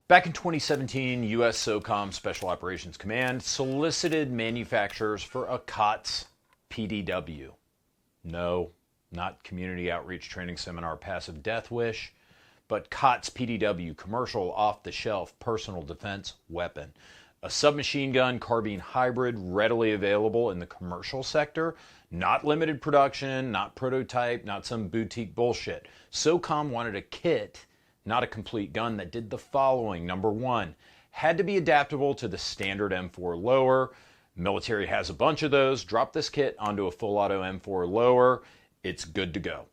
Back in 2017, USSOCOM Special Operations Command solicited manufacturers for a COTS PDW. No, not Community Outreach Training Seminar Passive Death Wish, but COTS PDW, Commercial Off-the-Shelf Personal Defense Weapon. A submachine gun carbine hybrid readily available in the commercial sector, not limited production, not prototype, not some boutique bullshit. SOCOM wanted a kit, not a complete gun, that did the following. Number one, had to be adaptable to the standard M4 lower. Military has a bunch of those. Drop this kit onto a full auto M4 lower, it's good to go.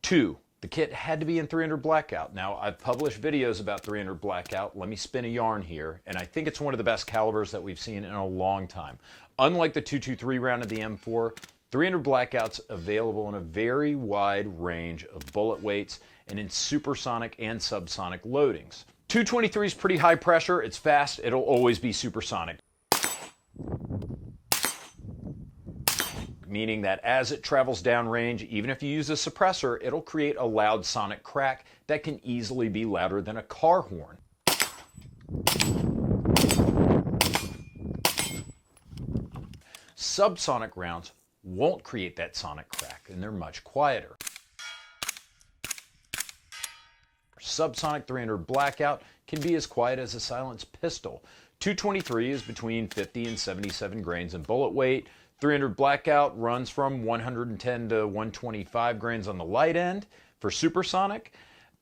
Two, the kit had to be in 300 blackout. Now, I've published videos about 300 blackout. Let me spin a yarn here, and I think it's one of the best calibers that we've seen in a long time. Unlike the 223 round of the M4, 300 blackout's available in a very wide range of bullet weights and in supersonic and subsonic loadings. 223 is pretty high pressure, it's fast, it'll always be supersonic. Meaning that as it travels downrange, even if you use a suppressor, it'll create a loud sonic crack that can easily be louder than a car horn. Subsonic rounds won't create that sonic crack, and they're much quieter. Subsonic 300 blackout can be as quiet as a silenced pistol. 223 is between 50 and 77 grains in bullet weight. 300 blackout runs from 110 to 125 grains on the light end. For supersonic,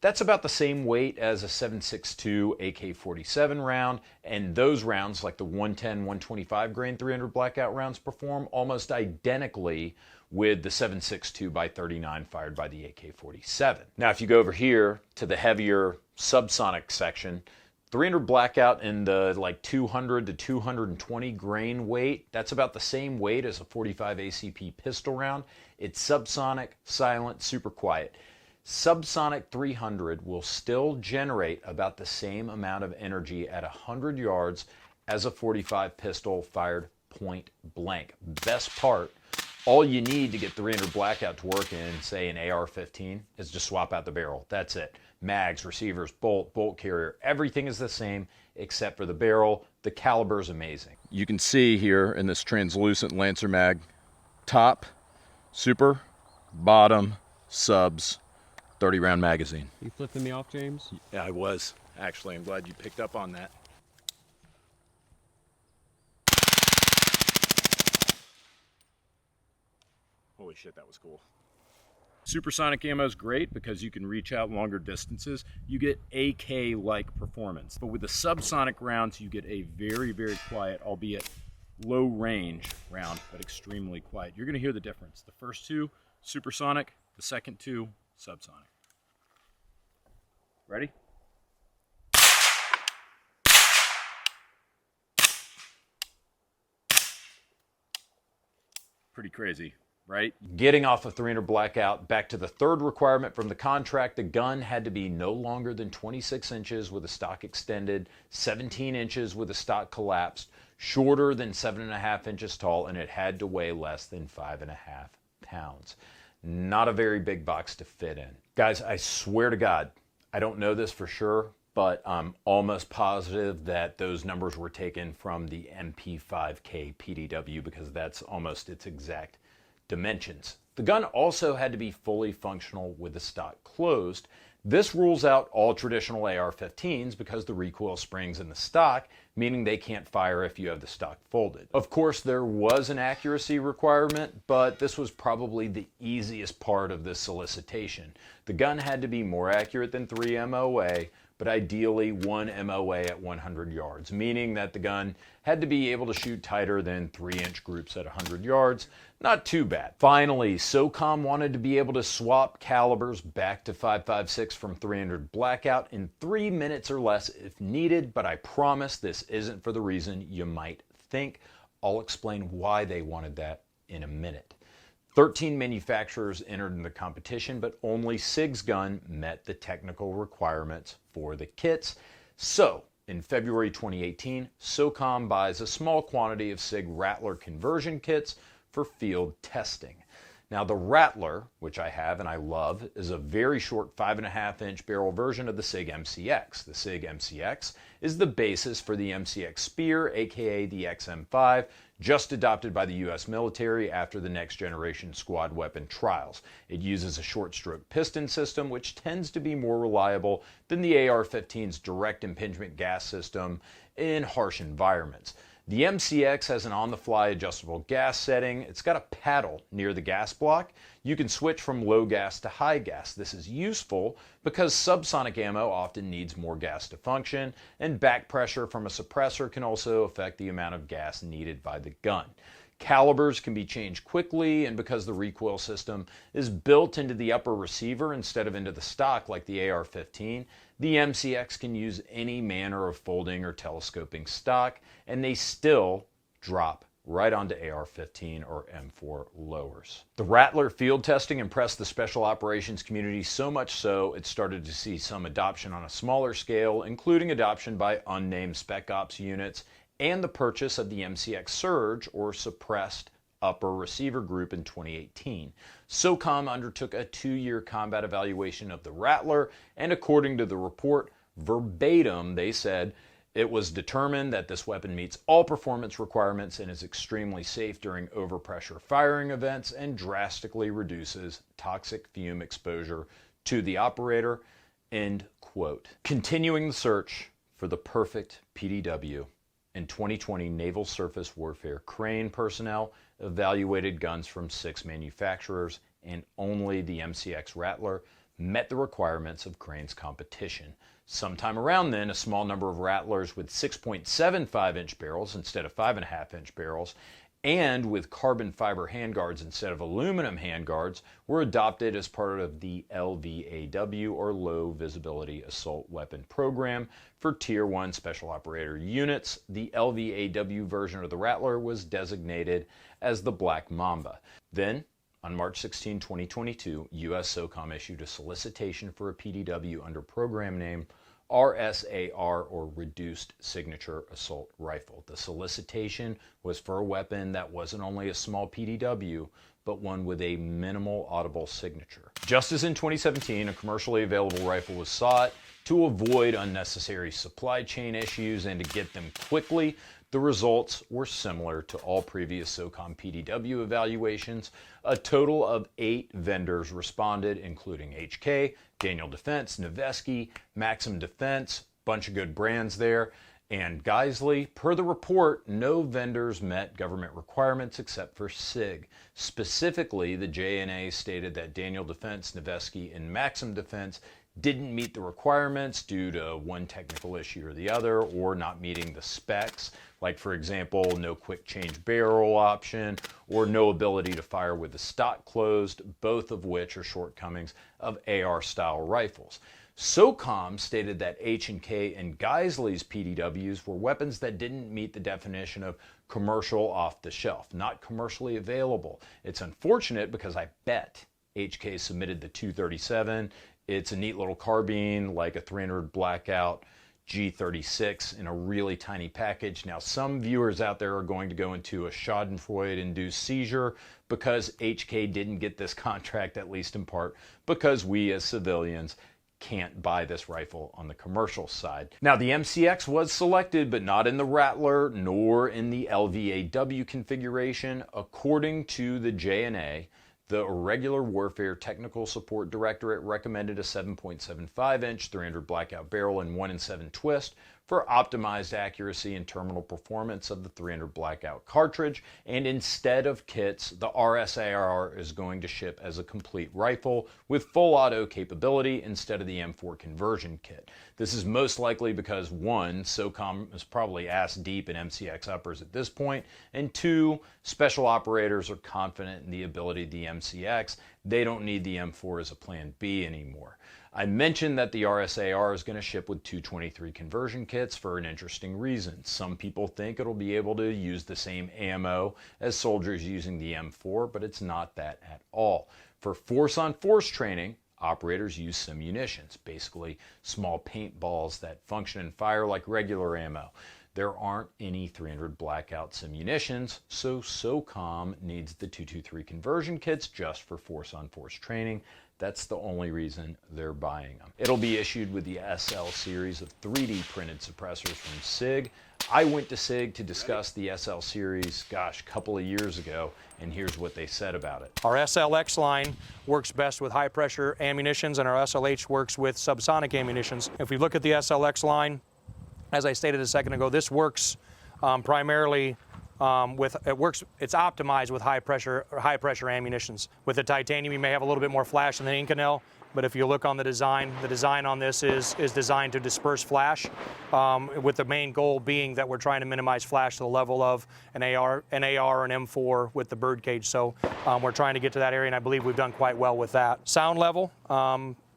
that's about the same weight as a 7.62 AK-47 round, and those rounds, like the 110, 125 grain 300 blackout rounds, perform almost identically with the 7.62x39 fired by the AK-47. Now, if you go over here to the heavier subsonic section, 300 blackout in the like 200 to 220 grain weight, that's about the same weight as a 45 ACP pistol round. It's subsonic, silent, super quiet. Subsonic 300 will still generate about the same amount of energy at 100 yards as a 45 pistol fired point blank. Best part, all you need to get 300 blackout to work in, say, an AR-15, is just swap out the barrel. That's it. Mags, receivers, bolt carrier, everything is the same except for the barrel. The caliber is amazing. You can see here in this translucent Lancer mag, top, super, bottom, subs, 30 round magazine. You flipping me off, James? Yeah, I was. Actually, I'm glad you picked up on that. Holy shit, that was cool. Supersonic ammo is great because you can reach out longer distances. You get AK-like performance. But with the subsonic rounds, you get a very, very quiet, albeit low range round, but extremely quiet. You're gonna hear the difference. The first two, supersonic. The second two, subsonic. Ready? Pretty crazy, right? Getting off of 300 blackout, back to the third requirement from the contract, the gun had to be no longer than 26 inches with the stock extended, 17 inches with the stock collapsed, shorter than 7.5 inches tall, and it had to weigh less than 5.5 pounds. Not a very big box to fit in. Guys, I swear to God, I don't know this for sure, but I'm almost positive that those numbers were taken from the MP5K PDW because that's almost its exact dimensions. The gun also had to be fully functional with the stock closed. This rules out all traditional AR-15s because the recoil springs in the stock, meaning they can't fire if you have the stock folded. Of course, there was an accuracy requirement, but this was probably the easiest part of this solicitation. The gun had to be more accurate than 3 MOA, but ideally 1 MOA at 100 yards, meaning that the gun had to be able to shoot tighter than 3-inch groups at 100 yards. Not too bad. Finally, SOCOM wanted to be able to swap calibers back to 5.56 from 300 blackout in 3 minutes or less if needed, but I promise this isn't for the reason you might think. I'll explain why they wanted that in a minute. 13 manufacturers entered in the competition, but only Sig's gun met the technical requirements for the kits. So, in February 2018, SOCOM buys a small quantity of Sig Rattler conversion kits for field testing. Now the Rattler, which I have and I love, is a very short 5.5-inch barrel version of the Sig MCX. The Sig MCX is the basis for the MCX Spear, aka the XM5, just adopted by the US military after the next generation squad weapon trials. It uses a short stroke piston system which tends to be more reliable than the AR-15's direct impingement gas system in harsh environments. The MCX has an on-the-fly adjustable gas setting. It's got a paddle near the gas block. You can switch from low gas to high gas. This is useful because subsonic ammo often needs more gas to function, and back pressure from a suppressor can also affect the amount of gas needed by the gun. Calibers can be changed quickly, and because the recoil system is built into the upper receiver instead of into the stock like the AR-15, the MCX can use any manner of folding or telescoping stock, and they still drop right onto AR-15 or M4 lowers. The Rattler field testing impressed the special operations community so much so it started to see some adoption on a smaller scale, including adoption by unnamed spec ops units and the purchase of the MCX Surge, or suppressed upper receiver group, in 2018. SOCOM undertook a 2-year combat evaluation of the Rattler, and according to the report, verbatim, they said, it was determined that this weapon meets all performance requirements and is extremely safe during overpressure firing events and drastically reduces toxic fume exposure to the operator, end quote. Continuing the search for the perfect PDW, in 2020, Naval Surface Warfare Crane personnel evaluated guns from 6 manufacturers, and only the MCX Rattler met the requirements of Crane's competition. Sometime around then, a small number of Rattlers with 6.75-inch barrels instead of 5.5-inch barrels and with carbon fiber handguards instead of aluminum handguards were adopted as part of the LVAW, or Low Visibility Assault Weapon Program, for Tier 1 Special Operator units. The LVAW version of the Rattler was designated as the Black Mamba. Then, on March 16, 2022, USSOCOM issued a solicitation for a PDW under program name RSAR, or Reduced Signature Assault Rifle. The solicitation was for a weapon that wasn't only a small PDW, but one with a minimal audible signature. Just as in 2017, a commercially available rifle was sought to avoid unnecessary supply chain issues and to get them quickly. The results were similar to all previous SOCOM PDW evaluations. A total of 8 vendors responded, including HK, Daniel Defense, Noveske, Maxim Defense, bunch of good brands there, and Geisley. Per the report, no vendors met government requirements except for SIG. Specifically, the JNA stated that Daniel Defense, Noveske, and Maxim Defense didn't meet the requirements due to one technical issue or the other, or not meeting the specs, like for example, no quick change barrel option, or no ability to fire with the stock closed, both of which are shortcomings of AR style rifles. SOCOM stated that H&K and Geisley's PDWs were weapons that didn't meet the definition of commercial off the shelf, not commercially available. It's unfortunate because I bet HK submitted the 237. It's a neat little carbine, like a 300 Blackout G36 in a really tiny package. Now, some viewers out there are going to go into a Schadenfreude-induced seizure because HK didn't get this contract, at least in part, because we as civilians can't buy this rifle on the commercial side. Now, the MCX was selected, but not in the Rattler nor in the LVAW configuration. According to the JNA, the Irregular Warfare Technical Support Directorate recommended a 7.75-inch 300 Blackout barrel and 1-in-7 twist for optimized accuracy and terminal performance of the 300 Blackout cartridge, and instead of kits, the RSAR is going to ship as a complete rifle with full auto capability instead of the M4 conversion kit. This is most likely because 1, SOCOM is probably ass deep in MCX uppers at this point, and 2, special operators are confident in the ability of the MCX. They don't need the M4 as a plan B anymore. I mentioned that the RSAR is going to ship with 223 conversion kits for an interesting reason. Some people think it'll be able to use the same ammo as soldiers using the M4, but it's not that at all. For force-on-force training, operators use simunitions, basically small paintballs that function and fire like regular ammo. There aren't any 300 blackout simunitions, so SOCOM needs the 223 conversion kits just for force-on-force training. That's the only reason they're buying them. It'll be issued with the SL-series of 3D printed suppressors from Sig. I went to Sig to discuss the SL-series, gosh, a couple of years ago, and here's what they said about it. Our SLX line works best with high pressure ammunitions, and our SLH works with subsonic ammunitions. If we look at the SLX line, as I stated a second ago, this works primarily it's optimized with high pressure ammunitions. With the titanium, you may have a little bit more flash than the Inconel, but if you look on the design on this is designed to disperse flash, with the main goal being that we're trying to minimize flash to the level of an AR, an M4 with the birdcage. So we're trying to get to that area, and I believe we've done quite well with that. Sound level,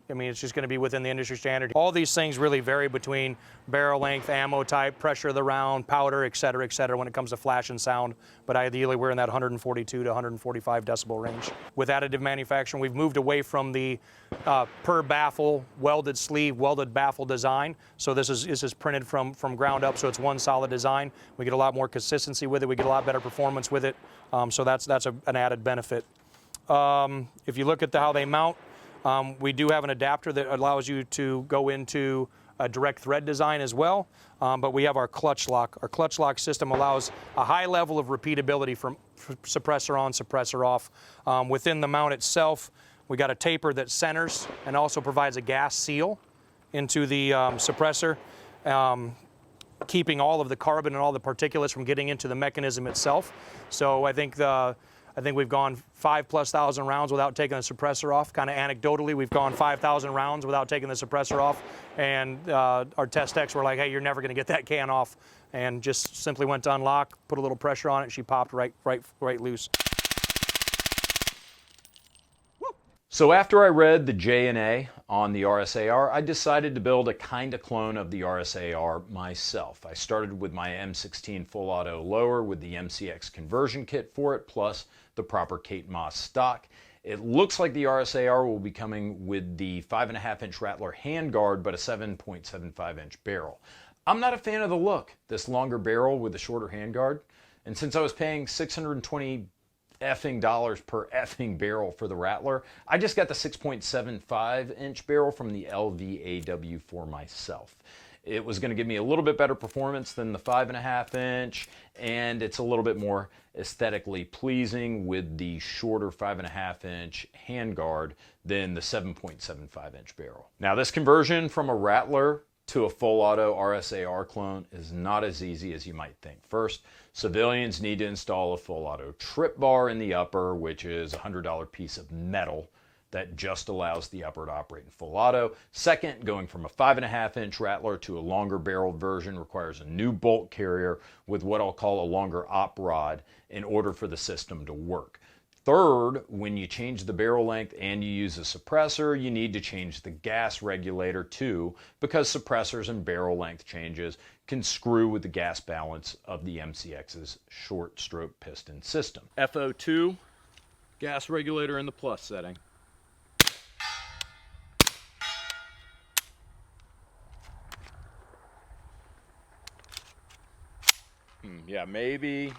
I mean, it's just going to be within the industry standard. All these things really vary between barrel length, ammo type, pressure of the round, powder, et cetera, when it comes to flash and sound. But ideally, we're in that 142 to 145 decibel range. With additive manufacturing, we've moved away from the per baffle, welded sleeve, welded baffle design. So this is printed from ground up, so it's one solid design. We get a lot more consistency with it. We get a lot better performance with it. So that's an added benefit. If you look at how they mount, we do have an adapter that allows you to go into a direct thread design as well, but we have our clutch lock. Our clutch lock system allows a high level of repeatability from suppressor on, suppressor off. Within the mount itself, we got a taper that centers and also provides a gas seal into the suppressor, keeping all of the carbon and all the particulates from getting into the mechanism itself. So I think we've gone 5,000+ rounds without taking the suppressor off. Kind of anecdotally, we've gone 5,000 rounds without taking the suppressor off, and our test techs were like, "Hey, you're never going to get that can off," and just simply went to unlock, put a little pressure on it, and she popped right loose. So after I read the J&A on the RSAR, I decided to build a kind of clone of the RSAR myself. I started with my M16 full auto lower with the MCX conversion kit for it, plus the proper Kate Moss stock. It looks like the RSAR will be coming with the 5.5-inch Rattler handguard, but a 7.75-inch barrel. I'm not a fan of the look, this longer barrel with the shorter handguard, and since I was paying $620 per effing barrel for the Rattler, I just got the 6.75-inch barrel from the LVAW for myself. It was going to give me a little bit better performance than the 5.5-inch, and it's a little bit more aesthetically pleasing with the shorter 5.5-inch handguard than the 7.75-inch barrel. Now, this conversion from a Rattler to a full auto RSAR clone is not as easy as you might think. First, civilians need to install a full auto trip bar in the upper, which is a $100 piece of metal that just allows the upper to operate in full auto. Second, going from a 5.5-inch Rattler to a longer barreled version requires a new bolt carrier with what I'll call a longer op rod in order for the system to work. Third, when you change the barrel length and you use a suppressor, you need to change the gas regulator too, because suppressors and barrel length changes can screw with the gas balance of the MCX's short stroke piston system. FO2, gas regulator in the plus setting. Yeah, maybe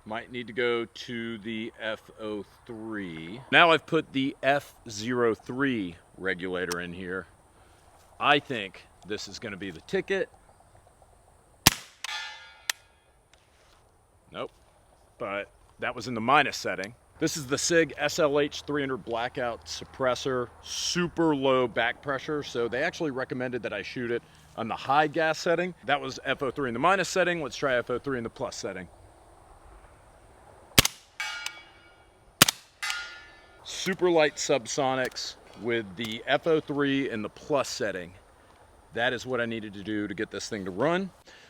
might need to go to the FO3. Now I've put the F03 regulator in here. I think this is going to be the ticket. Nope, but that was in the minus setting. This is the Sig SL-300 blackout suppressor, super low back pressure, so they actually recommended that I shoot it on the high gas setting. That was FO3 in the minus setting. Let's try FO3 in the plus setting. Super light subsonics with the FO3 in the plus setting. That is what I needed to do to get this thing to run.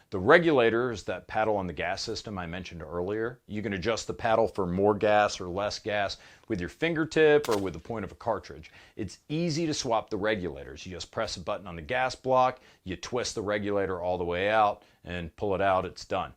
The regulator is that paddle on the gas system I mentioned earlier. You can adjust the paddle for more gas or less gas with your fingertip or with the point of a cartridge. It's easy to swap the regulators. You just press a button on the gas block, you twist the regulator all the way out and pull it out, it's done.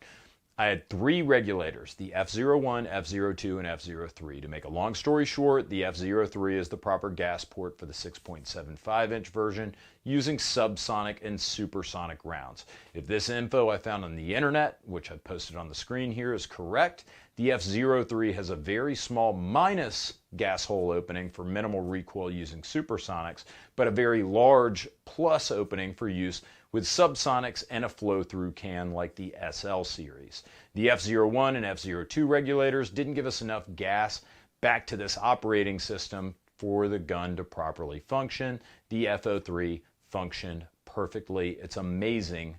I had 3 regulators, the F01, F02, and F03. To make a long story short, the F03 is the proper gas port for the 6.75-inch version using subsonic and supersonic rounds. If this info I found on the internet, which I've posted on the screen here, is correct, the F03 has a very small minus gas hole opening for minimal recoil using supersonics, but a very large plus opening for use with subsonics and a flow-through can like the SL-series. The F01 and F02 regulators didn't give us enough gas back to this operating system for the gun to properly function. The F03 functioned perfectly. It's amazing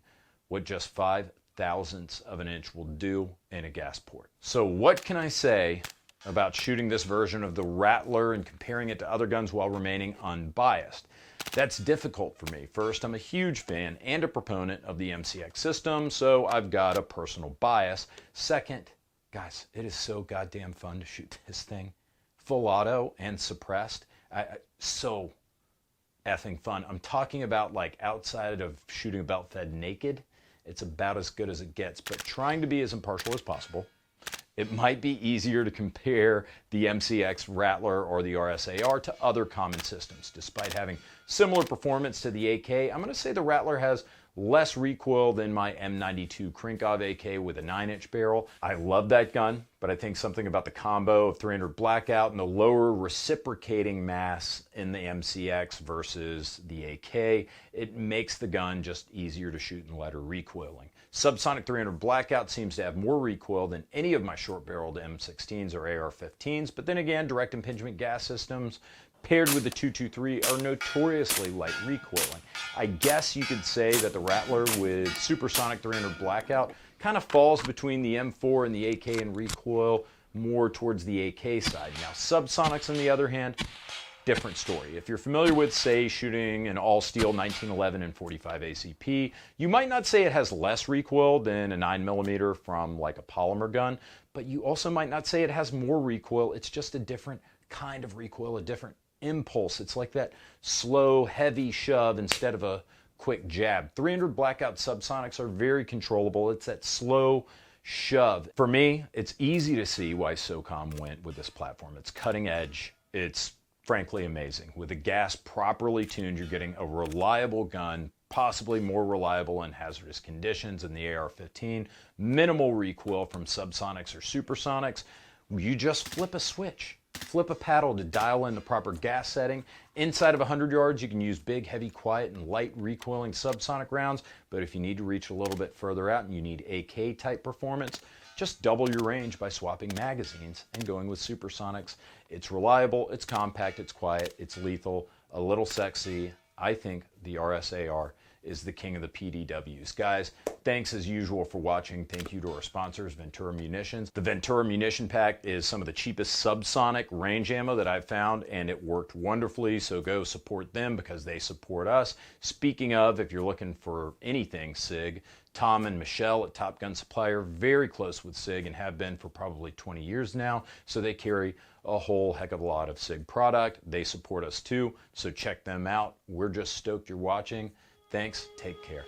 what just 5 thousandths of an inch will do in a gas port. So what can I say about shooting this version of the Rattler and comparing it to other guns while remaining unbiased? That's difficult for me. First, I'm a huge fan and a proponent of the MCX system, so I've got a personal bias. Second, guys, it is so goddamn fun to shoot this thing. Full auto and suppressed. So effing fun. I'm talking about like outside of shooting a belt fed naked. It's about as good as it gets, but trying to be as impartial as possible. It might be easier to compare the MCX Rattler or the RSAR to other common systems. Despite having similar performance to the AK, I'm going to say the Rattler has less recoil than my M92 Krinkov AK with a 9-inch barrel. I love that gun, but I think something about the combo of 300 blackout and the lower reciprocating mass in the MCX versus the AK, it makes the gun just easier to shoot and lighter recoiling. Subsonic 300 blackout seems to have more recoil than any of my short-barreled M16s or AR-15s, but then again, direct impingement gas systems paired with the 223 are notoriously light recoiling. I guess you could say that the Rattler with supersonic 300 blackout kind of falls between the M4 and the AK in recoil, more towards the AK side. Now, subsonics, on the other hand, different story. If you're familiar with, say, shooting an all-steel 1911 and 45 ACP, you might not say it has less recoil than a 9mm from like a polymer gun, but you also might not say it has more recoil. It's just a different kind of recoil, a different impulse. It's like that slow, heavy shove instead of a quick jab. 300 blackout subsonics are very controllable. It's that slow shove. For me, it's easy to see why SOCOM went with this platform. It's cutting edge. It's frankly amazing. With the gas properly tuned, you're getting a reliable gun, possibly more reliable in hazardous conditions than the AR-15. Minimal recoil from subsonics or supersonics. You just flip a switch. Flip a paddle to dial in the proper gas setting. Inside of 100 yards, you can use big, heavy, quiet, and light recoiling subsonic rounds, but if you need to reach a little bit further out and you need AK-type performance, just double your range by swapping magazines and going with supersonics. It's reliable, it's compact, it's quiet, it's lethal, a little sexy. I think the RSAR is the king of the PDWs. Guys, thanks as usual for watching. Thank you to our sponsors, Ventura Munitions. The Ventura Munition Pack is some of the cheapest subsonic range ammo that I've found, and it worked wonderfully, so go support them because they support us. Speaking of, if you're looking for anything Sig, Tom and Michelle at Top Gun Supply are very close with Sig and have been for probably 20 years now, so they carry a whole heck of a lot of Sig product. They support us too, so check them out. We're just stoked you're watching. Thanks. Take care.